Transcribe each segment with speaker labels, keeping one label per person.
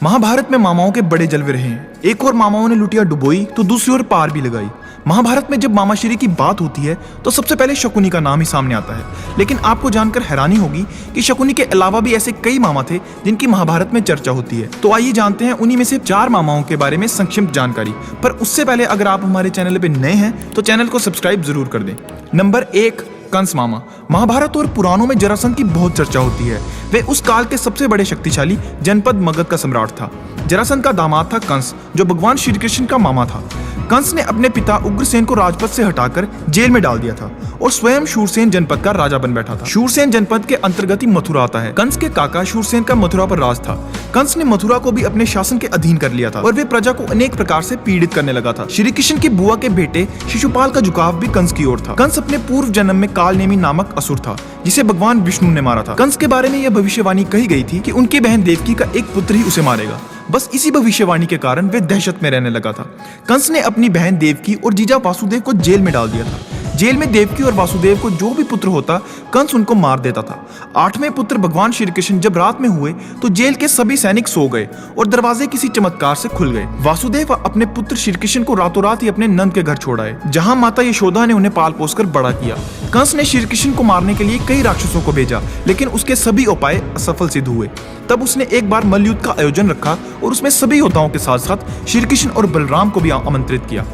Speaker 1: महाभारत में मामाओं के बड़े जलवे रहे हैं। एक और मामाओं ने लुटिया डुबोई तो दूसरी ओर पार भी लगाई। महाभारत में जब मामाश्री की बात होती है तो सबसे पहले शकुनी का नाम ही सामने आता है। लेकिन आपको जानकर हैरानी होगी कि शकुनी के अलावा भी ऐसे कई मामा थे जिनकी महाभारत में चर्चा होती है। तो आइए जानते हैं उन्हीं में से 4 मामाओं के बारे में संक्षिप्त जानकारी। पर उससे पहले अगर आप हमारे चैनल पे नए हैं तो चैनल को सब्सक्राइब जरूर कर दें। नंबर 1, कंस मामा। महाभारत और पुराणों में जरासंध की बहुत चर्चा होती है। वे उस काल के सबसे बड़े शक्तिशाली जनपद मगध का सम्राट था। जरासंध का दामाद था कंस, जो भगवान श्री कृष्ण का मामा था। कंस ने अपने पिता उग्रसेन को राजपद से हटाकर जेल में डाल दिया था और स्वयं शूरसेन जनपद का राजा बन बैठा था। शूरसेन जनपद के अंतर्गत ही मथुरा आता है। कंस के काका शूरसेन का मथुरा पर राज था। कंस ने मथुरा को भी अपने शासन के अधीन कर लिया था और वे प्रजा को अनेक प्रकार से पीड़ित करने लगा था। श्री कृष्ण की बुआ के बेटे शिशुपाल का झुकाव भी कंस की ओर था। कंस अपने पूर्व जन्म में कालनेमी नामक असुर था, जिसे भगवान विष्णु ने मारा था। कंस के बारे में यह भविष्यवाणी कही गई थी कि उनकी बहन देवकी का एक पुत्र ही उसे मारेगा। बस इसी भविष्यवाणी के कारण वे दहशत में रहने लगा था। कंस ने अपनी बहन देवकी और जीजा वासुदेव को जेल में डाल दिया था। जेल में देवकी और वासुदेव को जो भी पुत्र होता कंस उनको मार देता था। 8वें पुत्र भगवान श्री कृष्ण जब रात में हुए तो जेल के सभी सैनिक सो गए और दरवाजे किसी चमत्कार से खुल गए। वासुदेव अपने पुत्र श्री कृष्ण को रातों रात ही अपने नंद के घर छोड़ आए, जहां माता यशोदा ने उन्हें पाल पोस कर बड़ा किया। कंस ने श्री कृष्ण को मारने के लिए कई राक्षसों को भेजा, लेकिन उसके सभी उपाय असफल सिद्ध हुए। तब उसने एक बार मल्लयुद्ध का आयोजन रखा और उसमें सभी योद्धाओं के साथ साथ श्री कृष्ण और बलराम को भी आमंत्रित किया।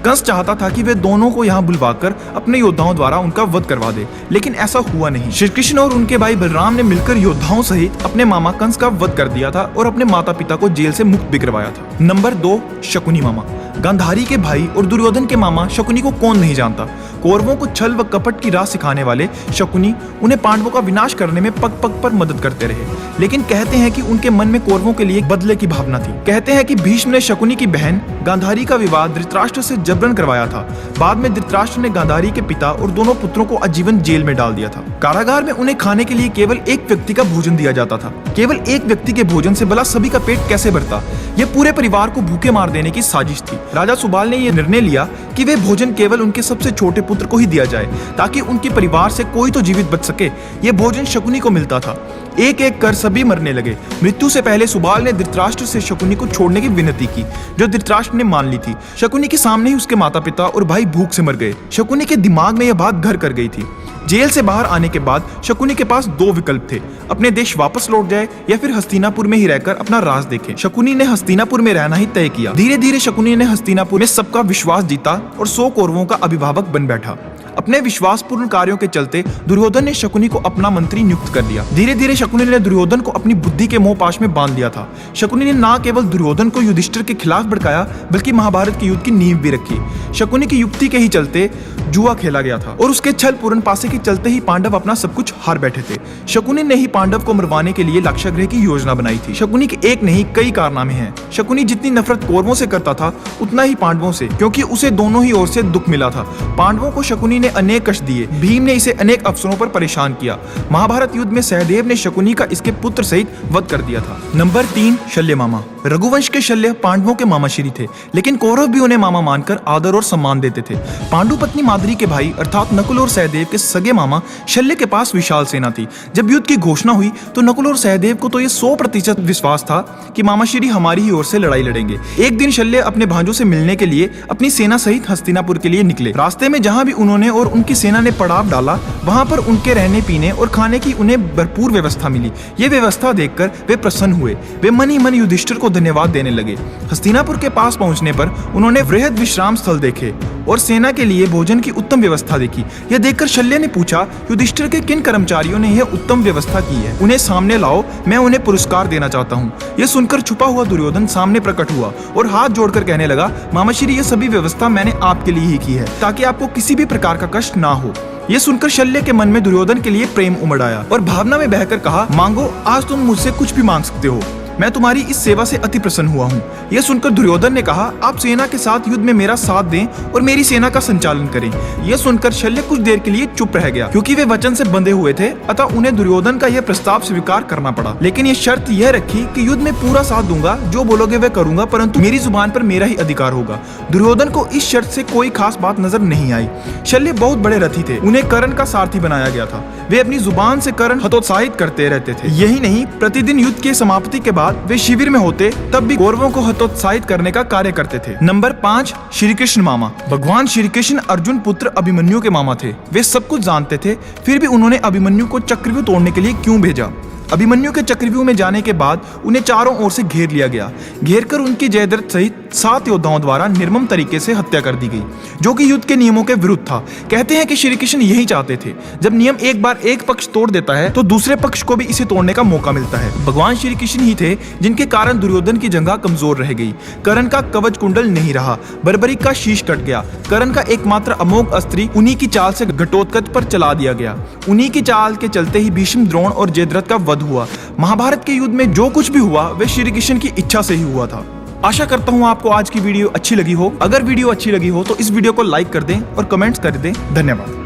Speaker 1: कंस चाहता था कि वे दोनों को यहाँ बुलवाकर अपने योद्धाओं द्वारा उनका वध करवा दे, लेकिन ऐसा हुआ नहीं। श्री कृष्ण और उनके भाई बलराम ने मिलकर योद्धाओं सहित अपने मामा कंस का वध कर दिया था और अपने माता पिता को जेल से मुक्त भी करवाया था। नंबर 2, शकुनी मामा। गांधारी के भाई और दुर्योधन के मामा शकुनी को कौन नहीं जानता। कौरवों को छल व कपट की राह सिखाने वाले शकुनी उन्हें पांडवों का विनाश करने में पग पग पर मदद करते रहे। लेकिन कहते हैं कि उनके मन में कौरवों के लिए बदले की भावना थी। कहते हैं कि भीष्म ने शकुनी की बहन गांधारी का विवाह धृतराष्ट्र से जबरन करवाया था। बाद में धृतराष्ट्र ने गांधारी के पिता और दोनों पुत्रों को आजीवन जेल में डाल दिया था। कारागार में उन्हें खाने के लिए केवल एक व्यक्ति का भोजन दिया जाता था। केवल एक व्यक्ति के भोजन से भला सभी का पेट कैसे भरता। यह पूरे परिवार को भूखे मार देने की साजिश थी। राजा सुबाल ने यह निर्णय लिया कि वे भोजन केवल उनके सबसे छोटे पुत्र को ही दिया जाए, ताकि उनके परिवार से कोई तो जीवित बच सके। यह भोजन शकुनी को मिलता था। एक एक कर सभी मरने लगे। मृत्यु से पहले सुबाल ने धृतराष्ट्र से शकुनी को छोड़ने की विनती की, जो धृतराष्ट्र ने मान ली थी। शकुनी के सामने ही उसके माता पिता और भाई भूख से मर गए। शकुनी के दिमाग में यह बात घर कर गई थी। जेल से बाहर आने के बाद शकुनी के पास 2 विकल्प थे, अपने देश वापस लौट जाए या फिर हस्तिनापुर में ही रहकर अपना राज देखे। शकुनी ने हस्तिनापुर में रहना ही तय किया। धीरे धीरे शकुनी ने हस्तिनापुर में सबका विश्वास जीता और 100 कौरवों का अभिभावक बन बैठा। अपने विश्वासपूर्ण कार्यों के चलते दुर्योधन ने शकुनी को अपना मंत्री नियुक्त कर दिया। धीरे धीरे शकुनी ने दुर्योधन को अपनी बुद्धि के मोहपाश में बांध दिया था। शकुनी ने न केवल दुर्योधन को युधिष्ठिर के खिलाफ भड़काया, बल्कि महाभारत के युद्ध की नींव भी रखी। शकुनी की युक्ति के ही चलते जुआ खेला गया था और उसके छल पूर्ण पासे के चलते ही पांडव अपना सब कुछ हार बैठे थे। शकुनी ने ही पांडव को मरवाने के लिए लाक्षागृह की योजना बनाई थी। शकुनी के एक नहीं कई कारनामे हैं। शकुनी जितनी नफरत कौरवों से करता था उतना ही पांडवों से, क्योंकि उसे दोनों ही ओर से दुख मिला था। पांडवों को शकुनी ने अनेक कष्ट दिए। भीम ने इसे अनेक अवसरों पर परेशान किया। महाभारत युद्ध में सहदेव ने शकुनी का इसके पुत्र सहित वध कर दिया था। नंबर 3, शल्य मामा। रघुवंश के शल्य पांडवों के मामाश्री थे, लेकिन कौरव भी उन्हें मामा मानकर आदर और सम्मान देते थे। पांडु पत्नी माद्री के भाई अर्थात नकुल और सहदेव के सगे मामा शल्य के पास विशाल सेना थी। जब युद्ध की घोषणा हुई तो नकुल और सहदेव को तो ये 100% विश्वास था कि मामाश्री हमारी ही ओर से लड़ाई लड़ेंगे। एक दिन शल्य अपने भांजों से मिलने के लिए अपनी सेना सहित हस्तिनापुर के लिए निकले। रास्ते में जहां भी उन्होंने और उनकी सेना ने पड़ाव डाला, वहां पर उनके रहने पीने और खाने की उन्हें भरपूर व्यवस्था मिली। ये व्यवस्था देखकर वे प्रसन्न हुए। वे मन ही मन युधिष्ठिर को धन्यवाद देने लगे। हस्तिनापुर के पास पहुंचने पर उन्होंने वृहद विश्राम स्थल देखे और सेना के लिए भोजन की उत्तम व्यवस्था देखी। यह देखकर शल्य ने पूछा, युधिष्ठिर के किन कर्मचारियों ने यह उत्तम व्यवस्था की है? उन्हें सामने लाओ, मैं उन्हें पुरस्कार देना चाहता हूँ। यह सुनकर छुपा हुआ दुर्योधन सामने प्रकट हुआ और हाथ जोड़कर कहने लगा, मामाश्री, यह सभी व्यवस्था मैंने आपके लिए ही की है, ताकि आपको किसी भी प्रकार का कष्ट ना हो। यह सुनकर शल्य के मन में दुर्योधन के लिए प्रेम उमड़ आया और भावना में बहकर कहा, मांगो, आज तुम मुझसे कुछ भी मांग सकते हो। मैं तुम्हारी इस सेवा से अति प्रसन्न हुआ हूँ। यह सुनकर दुर्योधन ने कहा, आप सेना के साथ युद्ध में मेरा साथ दें और मेरी सेना का संचालन करें। यह सुनकर शल्य कुछ देर के लिए चुप रह गया, क्योंकि वे वचन से बंधे हुए थे, अतः उन्हें दुर्योधन का यह प्रस्ताव स्वीकार करना पड़ा। लेकिन यह शर्त यह रखी कि युद्ध में पूरा साथ दूंगा, जो बोलोगे वह करूंगा, परंतु मेरी जुबान पर मेरा ही अधिकार होगा। दुर्योधन को इस शर्त से कोई खास बात नजर नहीं आई। शल्य बहुत बड़े रथी थे, उन्हें कर्ण का सारथी बनाया गया था। वे अपनी जुबान से कर्ण हतोत्साहित करते रहते थे। यही नहीं, प्रतिदिन युद्ध के समाप्ति के बाद बाद वे शिविर में होते तब भी कौरवों को हतोत्साहित करने का कार्य करते थे। नंबर 5, श्री कृष्ण मामा। भगवान श्री कृष्ण अर्जुन पुत्र अभिमन्यु के मामा थे। वे सब कुछ जानते थे, फिर भी उन्होंने अभिमन्यु को चक्रव्यूह तोड़ने के लिए क्यों भेजा? अभिमन्यु के चक्रव्यूह में जाने के बाद उन्हें चारों ओर से घेर लिया गया। घेरकर उनकी जयद्रथ सहित 7 योद्धाओं द्वारा निर्मम तरीके से हत्या कर दी गई, जो कि युद्ध के नियमों के विरुद्ध था। कहते हैं कि श्री कृष्ण यही चाहते थे, जब नियम एक बार एक पक्ष तोड़ देता है तो दूसरे पक्ष को भी इसे तोड़ने का मौका मिलता है। भगवान श्री कृष्ण ही थे जिनके कारण दुर्योधन की जंघा कमजोर रह गई, कर्ण का कवच कुंडल नहीं रहा, बर्बरीक का शीश कट गया, कर्ण का एकमात्र अमोघ अस्त्र उन्हीं की चाल से घटोत्कच पर चला दिया गया। उन्हीं की चाल के चलते ही भीष्म, द्रोण और जयद्रथ का वध हुआ। महाभारत के युद्ध में जो कुछ भी हुआ वह श्री कृष्ण की इच्छा से ही हुआ था। आशा करता हूं आपको आज की वीडियो अच्छी लगी हो। अगर वीडियो अच्छी लगी हो तो इस वीडियो को लाइक कर दें और कमेंट्स कर दें। धन्यवाद।